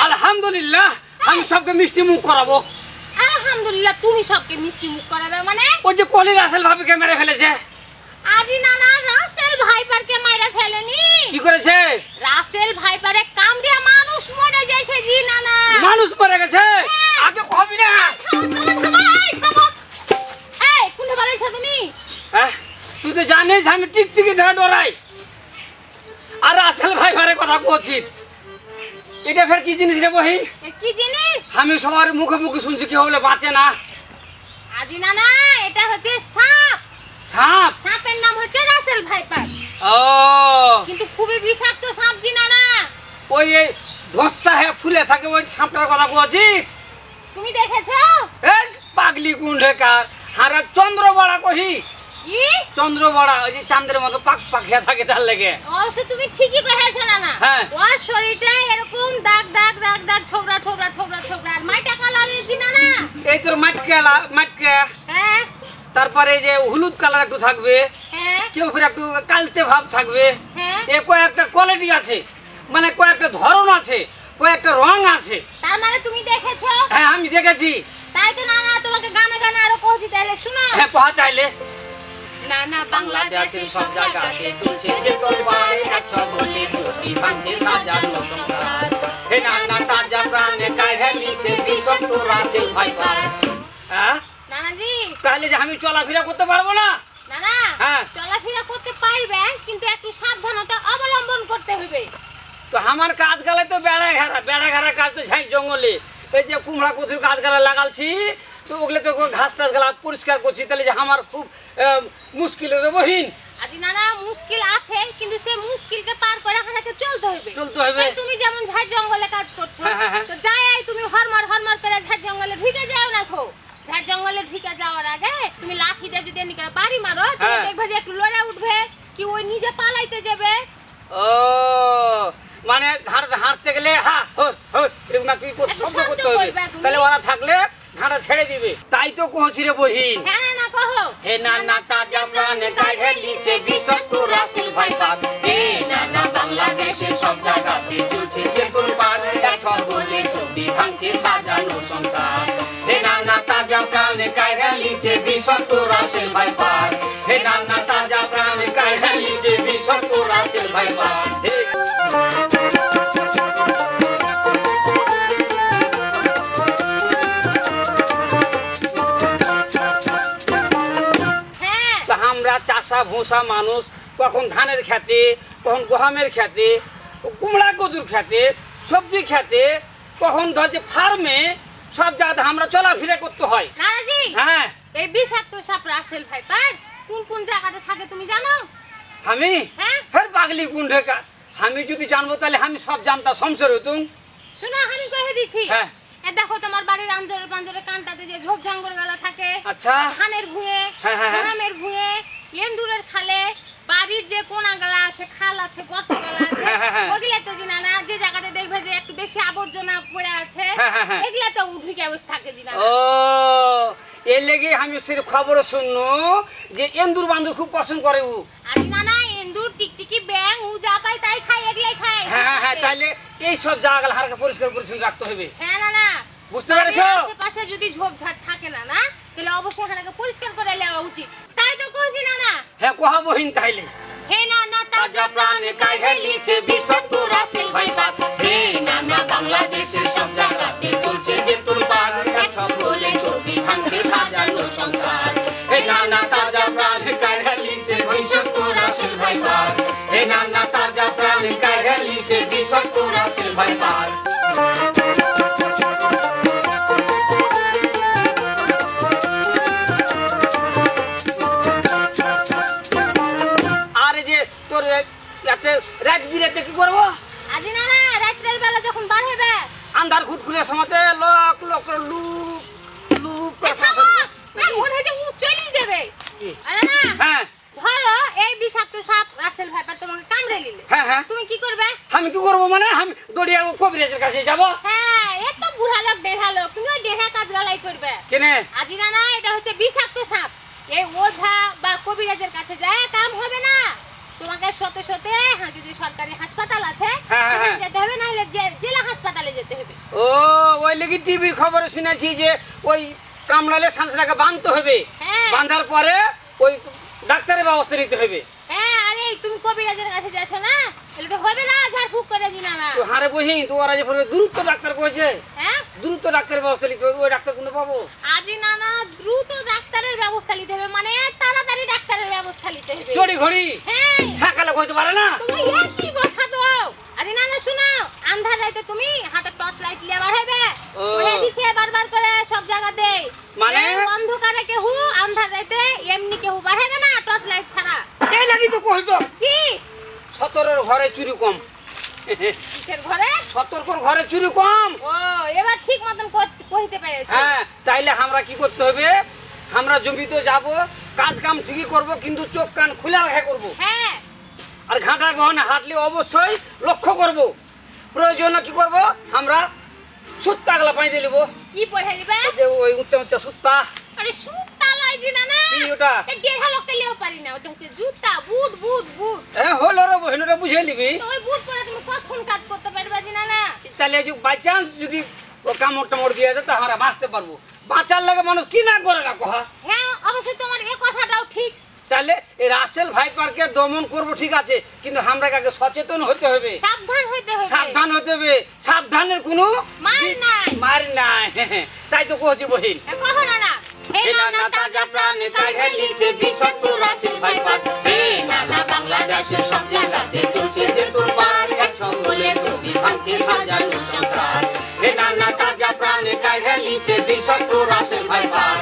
আলহামদুলিল্লাহ আমি সবকে মিষ্টি মুখ করাবো। আলহামদুলিল্লাহ তুমি সবকে মিষ্টি মুখ করাবে মানে? ওই যে কলি রাসেল ভাবিকে মেরে ফেলেছে। আজি নানা রাসেল ভাইপারকে মেরে ফেলেনি। কি করেছে? রাসেল ভাইপারে কামড়ে মানুষ মরে যাইছে জি নানা। মানুষ মরে গেছে? আগে কবি না। এই কোনটা বলেছ তুমি? তুই তো জানিস আমি টিকটিকি ধরে ডরাই। আর রাসেল ভাইপারে কথা কইছিস। এটা ফের কি জিনিস রে বহিন? কি জিনিস? আমি সবার মুখে মুখে শুনছি কি হলে বাঁচে না। আজি নানা এটা হচ্ছে সাপ। সাপ? সাপের নাম হচ্ছে রাসেল ভাইপার। ও কিন্তু খুবই বিষাক্ত সাপ জি নানা। ওই ধসা হে ফুলে থাকে ওই সাপটার কথা কইছিস? তুমি দেখেছো? এই পাগলি কুন্ডেকার হারা চন্দ্রবড়া কহি। কি? চন্দ্রবড়া ওই যে চাঁদের মতো পাক পাক হয়ে থাকে তার লাগে। অবশ্য তুমি ঠিকই কইছো নানা। হ্যাঁ। ওর শরীরে এরকম দাগ দাগ দাগ দাগ ছোবড়া ছোবড়া ছোবড়া ছোবড়া আর মাইটা কালারের জি নানা। এই তোর মাটকা। হ্যাঁ। তারপরে এই যে হলুদ কালার একটু থাকবে। হ্যাঁ। কেউ ফির একটু কালচে ভাব থাকবে। হ্যাঁ। এ কয়েকটা কোয়ালিটি আছে, মানে কয়েকটা ধরন আছে, কয়েকটা রং আছে। তার মানে তুমি দেখেছো? হ্যাঁ আমি দেখেছি। তাই তো নানা তোমাকে গানে গানে আরো কইছি তাহলে শুনো। হ্যাঁ কহা তাইলে। নানা বাংলাদেশের সব জায়গাতে চলছে যে কোরবানি একশো বলি ছুটি ভাঙছে সাজানো সংসার। হে নানা তাজা প্রাণে কাইহে লিছে বিষাক্ত রাসেল ভাইপার। নানাজি তাহলে যে আমি চলাফেরা করতে পারবো না? নানা হ্যাঁ। চলাফেরা করতে পারবে কিন্তু একটু সাবধানতা অবলম্বন করতে হবে। তো আমার কাজ গালে তো বেড়া ঘেরা কাজ তো ছাই জঙ্গলে। এই যে কুমড়া কচুর গাছ গালা লাগালছি তো ওগুলো তো ঘাস টাস গালা পরিষ্কার করছি, তাহলে যে আমার খুব মুশকিল রে বহিন। আজি নানা মুশকিল আছে কিন্তু সে মুশকিলকে পার করে আমাকে চলতে হবে। তুমি যেমন ঝাড় জঙ্গলে কাজ করছো তো যাই তুমি হরমার করে ঝাড় জঙ্গলে ঢুকে যাও না খো। ঝাড় জঙ্গলে ঢুকে যাওয়ার আগে তুমি লাঠি দিয়ে যদি এদিকে বাড়ি মারো তুমি দেখবে যে একটু লড়ে উঠবে কি ওই নিজে পালাইতে যাবে। ও মানে হাঁটতে গেলে এরকম কি শব্দ করতে হবে, তাহলে ওরা থাকলে ঘাড়া ছেড়ে দিবে। তাই তো কহছি রে বহিন। হ্যাঁ না কহো। হে নানা তাজা প্রাণে কাইহে লিছে বিষাক্ত রাসেল ভাইপার। হে নানা বাংলাদেশের সব জায়গাতে চলছে যে কোরবানি একশো বলি ছুটি ভাঙছে সাজানো সংসার। হে নানা তাজা প্রাণে কাইহে লিছে বিষাক্ত রাসেল ভাইপার। হে নানা তাজা প্রাণে কাইহে লিছে বিষাক্ত রাসেল ভাইপার। আমরা চাষা ভূষা মানুষ, কখন ধানের খেতে, কখন গহমের খেতে, কুমড়া কদুর খেতে, সবজি খেতে, কখন ধরছে ফার্মে, সব জায়গাতে আমরা চলাফেরা করতে হয়। নানাজি হ্যাঁ এই বিষাক্ত সাপ রাসেল ভাইপার কোন কোন জায়গাতে থাকে তুমি জানো? আমি ফের পাগলি কুন্ডেকা আমি যদি জানবো তাহলে আমি সব জানতাম সংসার হতুম। শোনো আমি কহে দিচ্ছি। হ্যাঁ দেখো তোমার বাড়ির আঞ্জরে পাঞ্জরে কানটাতে যে ঝোপ ঝাঙ্গর গালা থাকে। আচ্ছা। ধানের ভুঁয়ে, গমের ভুঁয়ে, এন্দুরের খালে, বাড়ির যে কোনা গালা আছে, খাল আছে, গর্ত গালা আছে, ওগুলাতে জিনা না যে জায়গাতে দেখবে যে একটু বেশি আবর্জনা পড়ে আছে এগুলাতে ঢুকে বসে থাকে জিনা। ও এর লেগে আমি সে খবর শুননো যে এন্দুর বান্দুর খুব পছন্দ করে ও। আরে না না এন্দুর টিকটিকি ব্যাং ও যা পায় তাই খায় এগুলাই খায়। হ্যাঁ তাহলে এই সব জায়গাগুলো হালকা পরিষ্কার পরিচ্ছন্ন রাখতে হবে। হ্যাঁ না না বুঝতে পেরেছো? আশেপাশে যদি ঝোপঝাড় থাকে না না তাহলে অবশ্যই এখানে পরিষ্কার করে নেওয়া উচিত। তাই তো কইছি না না। হ্যাঁ কহা বহিন তাইলে। হে নানা তাজা প্রাণে কাইহে লিছে বিষাক্ত রাসেল ভাইপার। হে নানা বাংলাদেশের সব জায়গাতে চলছে যে কোরবানি একশো বলে ছবি ভাঙছে সাজানো সংসার। হে নানা তাজা প্রাণে কাইহে লিছে বিষাক্ত রাসেল ভাইপার। হে নানা তাজা প্রাণে কাইহে লিছে বিষাক্ত রাসেল ভাইপার। আন্ধার খুটখুটে সমাতে লোক লোক লুপ লুপ মনে হচ্ছে ও চলে যাবে কি? আরে না হ্যাঁ ধরো এই বিষাক্ত সাপ রাসেল ভাইপার তোমাকে কামড়ে নিলে হ্যাঁ হ্যাঁ তুমি কি করবে? আমি কি করবো মানে আমি দড়িয়া কবিরাজের কাছে যাব হ্যাঁ এত বুড়া লোক দেহা লোক তুমি ওই দেহা কাজ গালাই করবে কেনে আজি না এটা হচ্ছে বিষাক্ত সাপ এই ওঝা বা কবিরাজের কাছে যায় কাম হবে না তোমাকে সতে সতে যদি সরকারি হাসপাতাল আছে হ্যাঁ, হ্যাঁ। সেখানে যেতে হবে না হলে জেলা হাসপাতালে যেতে হবে ও ওই লাগি টিভির খবরে শুনেছি যে ওই কামড়ালে সাঁচটাকে বাঁধতে হবে হ্যাঁ। বাঁধার পরে ওই ডাক্তারের ব্যবস্থা নিতে হবে হ্যাঁ আরে তুমি কবিরাজের কাছে যাচ্ছ না তাহলে তো হবে না ঝাড়ফুঁক করে দিনা না তো হারে বহি তো ওরা যে পরে দ্রুত ডাক্তার কইছে হ্যাঁ দ্রুত ডাক্তারের ব্যবস্থা নিতে হবে ওই ডাক্তার কোন পাবো আজি না না দ্রুত ডাক্তারের ব্যবস্থা নিতে হবে মানে তাড়াতাড়ি ডাক্তারের ব্যবস্থা নিতে হবে চড়ি ঘড়ি হ্যাঁ সকালে কইতে পারে না তুমি কি কথা তো আজি না না শুনো আন্ধার রাতে তুমি হাতে টর্চ লাইট লিয়ে বার হবে ও। ওহে দিছে বারবার করে সব জায়গাতে মানে? এই অন্ধকারে কেহু আন্ধার রাতে এমনি কেহু বার হবে না টর্চ লাইট ছাড়া এই লাগি তো কইতো কি সতরের ঘরে চুরি কম কিসের ঘরে সতর্কর ঘরে চুরি কম ও এবার ঠিক মতন কইতে পেরেছো হ্যাঁ তাইলে আমরা কি করতে হবে আমরা জমিতে যাব কাজ কাম ঠিকই করব কিন্তু চোখ কান খোলা রাখা করব হ্যাঁ আর ঘাটা গহনে হাঁটলে অবশ্যই লক্ষ্য করব প্রয়োজনে কি করব আমরা সুত্তাগুলা পাই দিয়ে নেবো কি পড়ে নিবে ওই যে ওই উচ্চা উচ্চা সুত্তা আরে সুতা লাগি না না কি ওটা? এ দেহা লোককে লিয়েও পারি না ওটা হচ্ছে জুতা বুট বুট বুট হ্যাঁ হলো রে বহিনটা বুঝে নিবি তো ওই বুট পরে তুমি কখন কাজ করতে পারবে না না তাহলে যে বাই চান্স যদি ও কামড় টামড় দিয়ে দেয় তা আমরা বাঁচতে পারবো বাঁচার লাগে মানুষ কি না করে না কহা হ্যাঁ অবশ্যই তোমার এই কথাটাও ঠিক তাহলে এই রাসেল ভাইপারকে দমন করব ঠিক আছে কিন্তু আমরা আগে সচেতন হতে হবে সাবধান হইতে হবে সাবধান হতে হবে সাবধানের কোনো মার নাই মার নাই তাই তো কহছি বহিন এ কখনো না হে নানা তাজা প্রাণ কাঢ়ে লিছে বিষাক্ত রাসেল ভাইপার হে নানা বাংলাদেশের সব জায়গাতে চলছে যে তুরপার একসঙ্গে ছবি ভাঙছে সাজানো সংসার হে নানা তাজা প্রাণে কাঢ়ে লিছে বিষাক্ত রাসেল ভাইপার